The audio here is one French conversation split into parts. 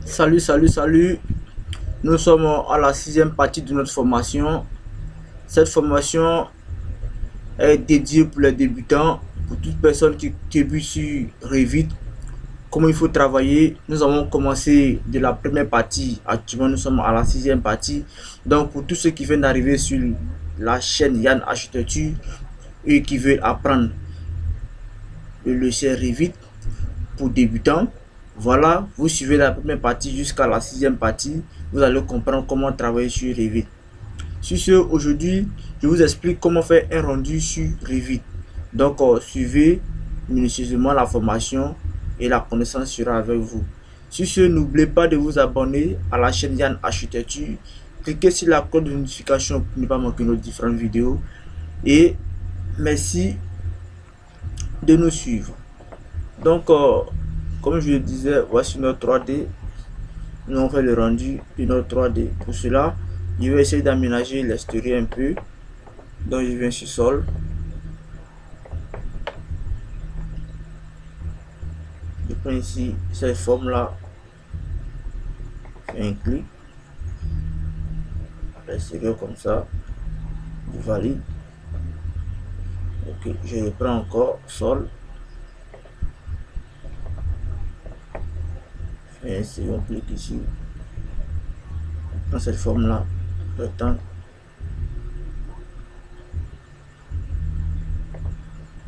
Salut. Nous sommes à la sixième partie de notre formation. Cette formation est dédiée pour les débutants, pour toute personne qui débute sur Revit, comment il faut travailler. Nous avons commencé de la première partie. Actuellement, nous sommes à la sixième partie. Donc, pour tous ceux qui viennent d'arriver sur la chaîne Yann Architecture et qui veulent apprendre le logiciel Revit pour débutants, voilà, vous suivez la première partie jusqu'à la sixième partie. Vous allez comprendre comment travailler sur Revit. Sur ce, aujourd'hui, je vous explique comment faire un rendu sur Revit. Donc, suivez minutieusement la formation et la connaissance sera avec vous. Sur ce, n'oubliez pas de vous abonner à la chaîne Yann Architecture. Cliquez sur la cloche de notification pour ne pas manquer nos différentes vidéos. Et merci de nous suivre. Donc, comme je le disais, voici notre 3D. Nous on fait le rendu de notre 3D. Pour cela, je vais essayer d'aménager l'extérieur un peu. Donc, je viens sur sol. Je prends ici cette forme là. Je fais un clic. L'extérieur comme ça. Je valide. Ok, je reprends encore sol. Je fais un second clic ici. Dans cette forme là. Rectangle.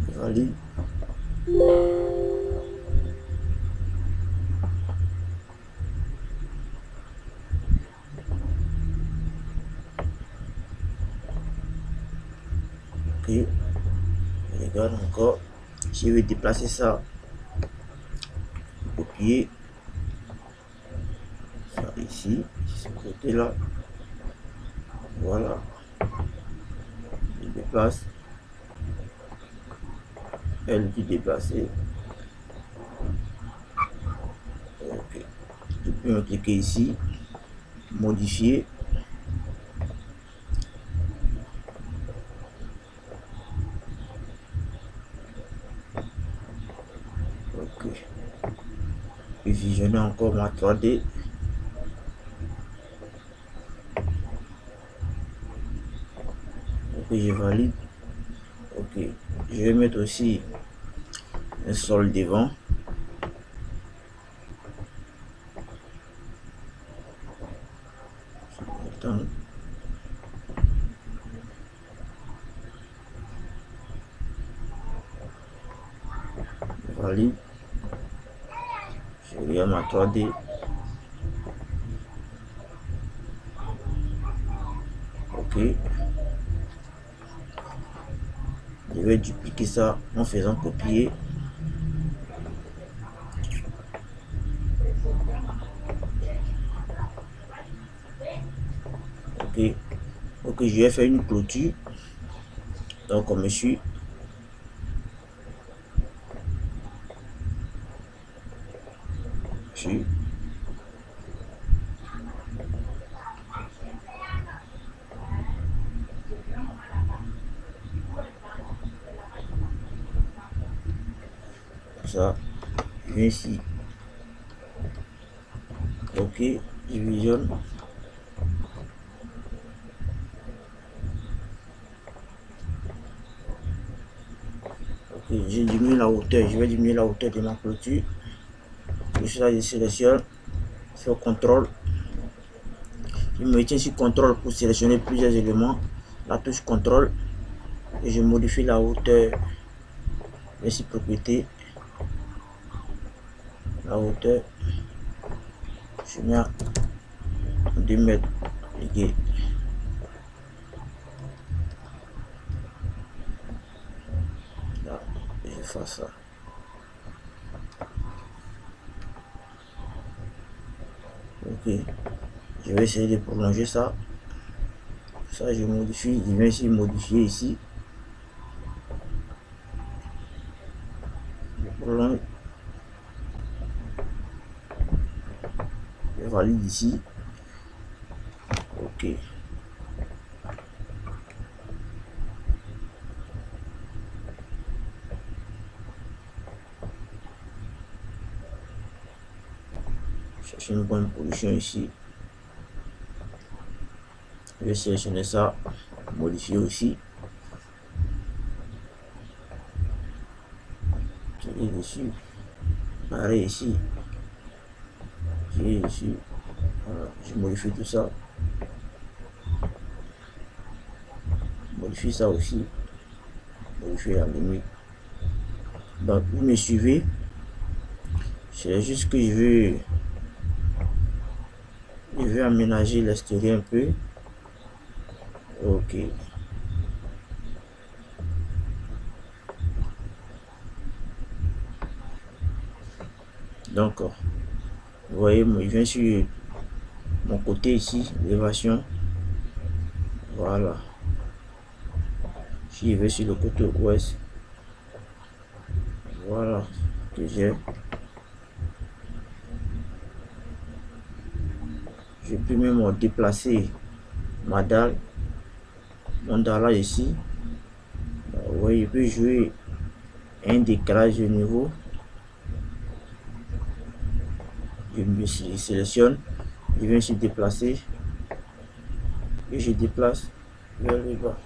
Je valide. Ok, je regarde encore. Je vais déplacer ça, copier ça ici, ce côté là. Voilà, je déplace. Elle dit déplacer. Ok, je peux me cliquer ici, modifier. Ok, et visionner encore ma 3D. Ok, je valide. Ok, je vais mettre aussi un sol devant. Attends. Je valide. Je regarde ma 3D. Ok. Je vais dupliquer ça en faisant copier. Ok. Ok, je vais faire une clôture. Donc, comme je suis. Ça, je viens ici. Ok, je visionne. Ok, j'ai diminué la hauteur. Je vais diminuer la hauteur de ma clôture. Je suis là, je sélectionne. Sur contrôle. Je me tiens sur contrôle pour sélectionner plusieurs éléments. La touche contrôle. Et je modifie la hauteur. Ici, propriété. La hauteur. Je mets à 2 mètres. Ok. Là, je fais ça. Ok. Je vais essayer de prolonger ça. Ça, je modifie. Je viens ici modifier ici. Je prolonge. Je valide ici. Ok. chercher une bonne position ici. Je vais sélectionner ça, modifier aussi. Cliquer dessus, pareil ici. J'ai ici, voilà, je modifie tout ça. Modifie ça aussi. Modifier la limite. Donc vous me suivez. C'est juste que je vais aménager l'extérieur un peu. Ok. Donc, vous voyez, il vient sur mon côté ici, l'élévation. Voilà. Si je vais sur le côté ouest, voilà que j'ai. Je peux même déplacer ma dalle, mon dalle ici. Vous voyez, je peux jouer un décalage de niveau. Je me sélectionne, je viens se déplacer et je déplace vers le bas.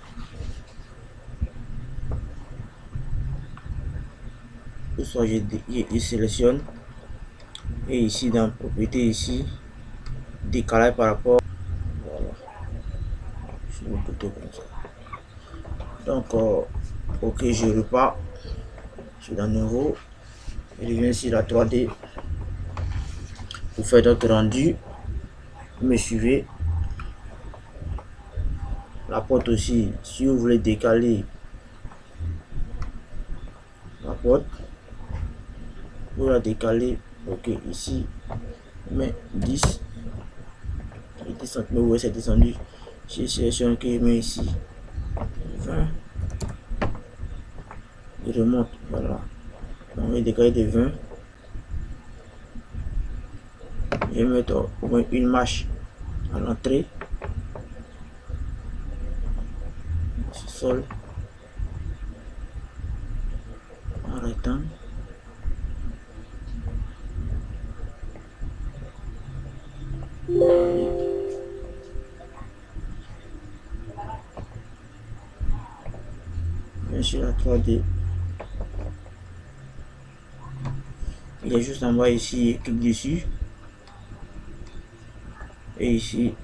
Ou soit je sélectionne et ici dans propriété ici, décalage par rapport, voilà, sur le côté comme ça. Donc ok, je repars, je suis dans nouveau et je viens sur la 3D pour faire d'autres rendus. Vous me suivez. La porte aussi, si vous voulez décaler la porte, vous la décaler. Ok, ici, mais 10 et 10 cm, vous voyez, c'est descendu. Je sélectionne que je mets ici 20, je remonte, voilà. On va décaler de 20. Je vais mettre au moins une marche à l'entrée. Sol en rectangle. Bien sûr, la 3D. Il est juste en bas ici, clique dessus. Et ici,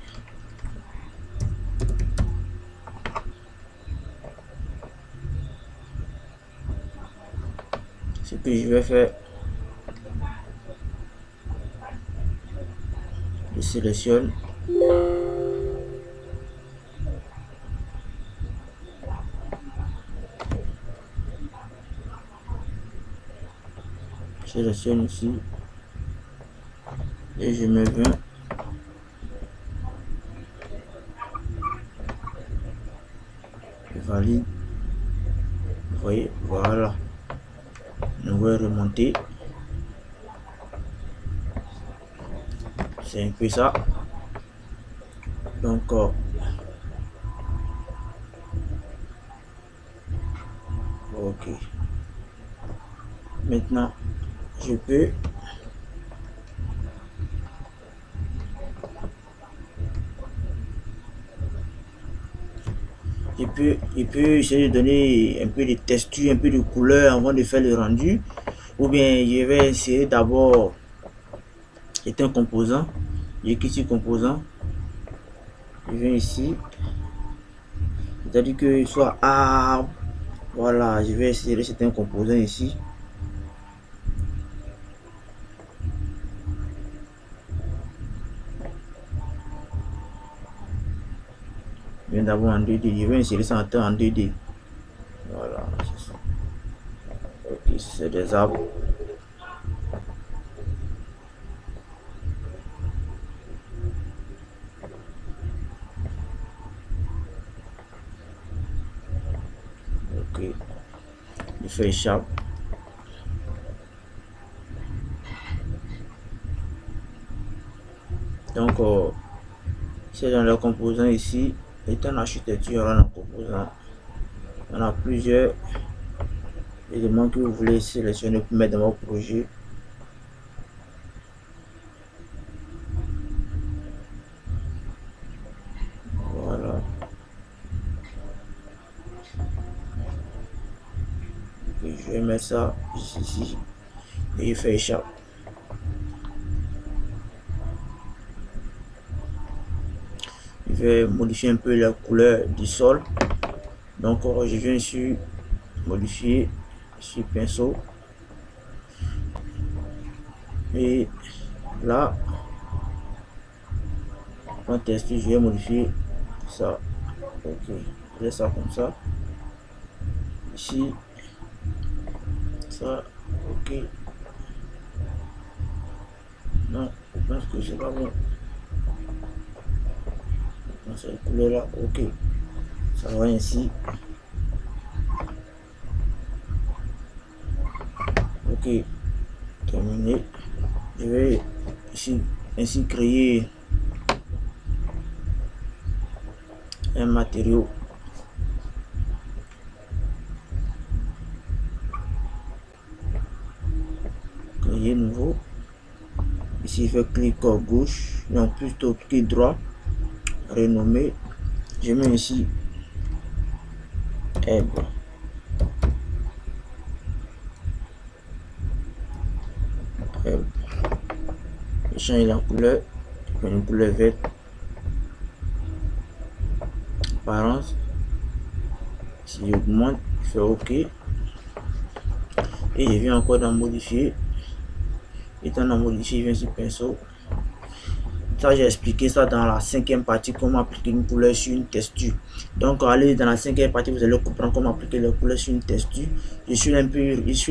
ce que je vais faire, je sélectionne. Je sélectionne ici et je mets 20. Je valide. Vous voyez, voilà. On va remonter. C'est un peu ça. Donc, ok. Maintenant, je peux essayer de donner un peu de texture, un peu de couleur avant de faire le rendu. Ou bien je vais essayer d'abord un composant. Je clique sur composant. Je viens ici. C'est-à-dire que soit arbre. Voilà, je vais essayer certains composants ici. Je viens d'abord en 2D. Je vais insérer ça en 2D. Voilà, c'est ça. Ok, c'est des arbres. Ok, je fais échappe. Donc, c'est dans le composant ici. Étant en architecture, on a un composant. On a plusieurs éléments que vous voulez sélectionner pour mettre dans votre projet. je vais mettre ça ici et je fais échappe. Je vais modifier un peu la couleur du sol. Donc je viens sur modifier sur pinceau et là en texture je vais modifier ça. Ok, je laisse ça comme ça. Ici ça. Ok, non, je pense que c'est pas bon. Cette couleur là, ok, ça va ainsi. Ok, terminé. Je vais ici ainsi créer un matériau. Créer nouveau. Ici, je fais clic gauche, non plutôt clic droit, renommer. Je mets ici herbe. Je change la couleur, une couleur verte. Apparence. Si j'augmente, je fais OK. Et je viens encore dans modifier. Étant dans modifier, je viens sur pinceau. Ça, j'ai expliqué ça dans la 5e partie, comment appliquer une couleur sur une texture. Donc, allez dans la 5e partie, vous allez comprendre comment appliquer les couleurs sur une texture. Je suis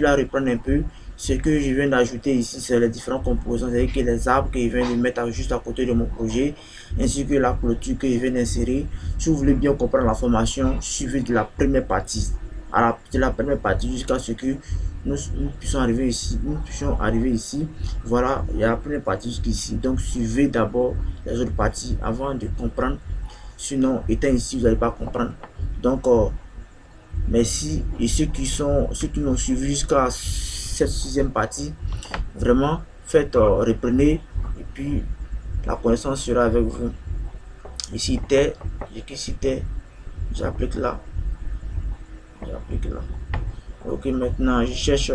là à reprendre un peu. Ce que je viens d'ajouter ici, c'est les différents composants, c'est-à-dire que les arbres que je viens de mettre juste à côté de mon projet, ainsi que la clôture que je viens d'insérer. Si vous voulez bien comprendre la formation, suivez de la première partie. De la première partie jusqu'à ce que nous puissions arriver ici. Voilà, il y a la première partie jusqu'ici. Donc suivez d'abord les autres parties avant de comprendre. Sinon, étant ici, vous n'allez pas comprendre. Donc merci. Et ceux qui n'ont suivi jusqu'à cette 6e partie, vraiment faites, reprenez, et puis la connaissance sera avec vous. Ici terre, j'applique là. Ok, maintenant je cherche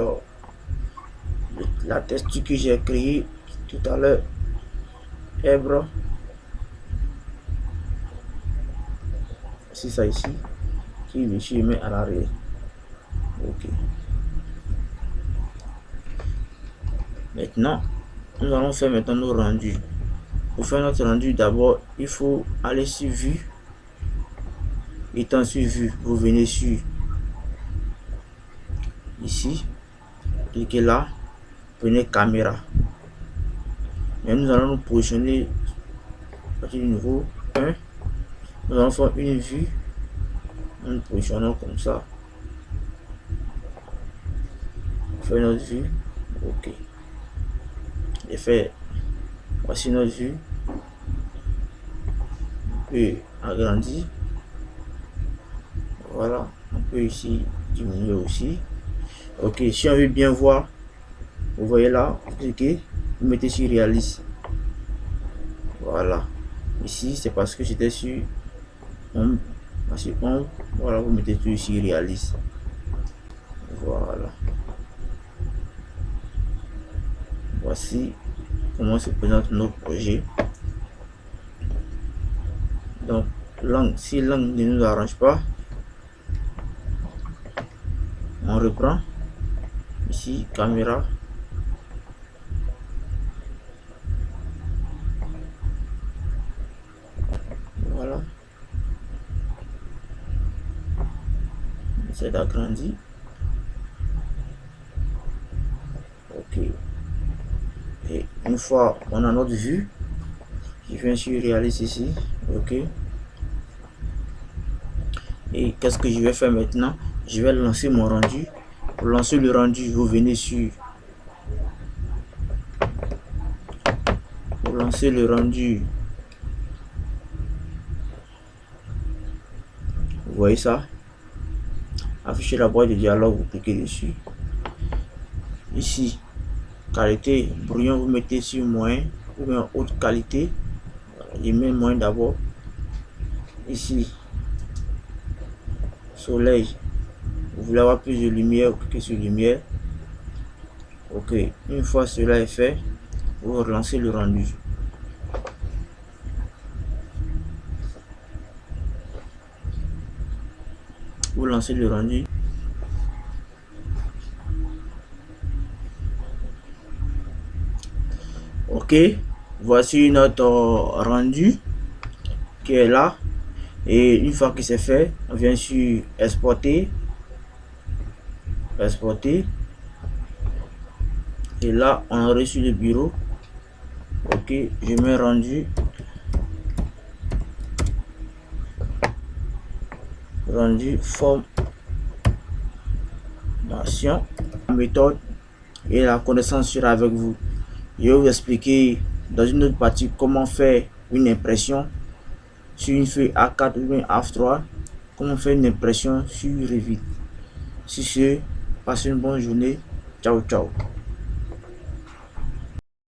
la texture que j'ai créée tout à l'heure. Herbe. C'est ça ici. Qui je mets à l'arrière. Ok. Maintenant, nous allons faire maintenant nos rendus. Pour faire notre rendu, d'abord, il faut aller sur vue. Étant sur vue, vous venez sur ici, cliquez là, prenez caméra. Mais nous allons nous positionner à partir du niveau 1. Nous allons faire une vue. Nous nous positionnons comme ça. Faire notre vue. Ok. Et fait. Voici notre vue. On peut agrandir. Voilà. On peut ici diminuer aussi. Ok. Si on veut bien voir, vous voyez là, vous cliquez, vous mettez sur réalise. Voilà. Ici, c'est parce que j'étais sur on. Voilà, vous mettez tout ici réalise. Voilà. Voici comment se présente notre projet. Donc, langue, si langue ne nous arrange pas, on reprend. Ici, caméra. Voilà. C'est d'agrandir. Ok. Et une fois on a notre vue, je viens sur réalise ici. Ok. Et qu'est-ce que je vais faire maintenant? Je vais lancer mon rendu. Pour lancer le rendu, vous venez sur. Pour lancer le rendu, vous voyez ça? Afficher la boîte de dialogue, vous cliquez dessus. Ici, qualité, brouillon, vous mettez sur moyen ou bien haute qualité. Je mets moyen d'abord. Ici, soleil, Vous voulez avoir plus de lumière, cliquez sur lumière. Ok, une fois cela est fait, vous relancez le rendu. Vous lancez le rendu. Ok, voici notre rendu qui est là. Et une fois que c'est fait, on vient sur exporter. Exporter. Et là, on a reçu le bureau. Ok, je mets rendu. Rendu formation. La méthode et la connaissance sera avec vous. Je vais vous expliquer dans une autre partie comment faire une impression sur une feuille A4 ou une A3, comment faire une impression sur Revit. Si c'est, passez une bonne journée. Ciao, ciao.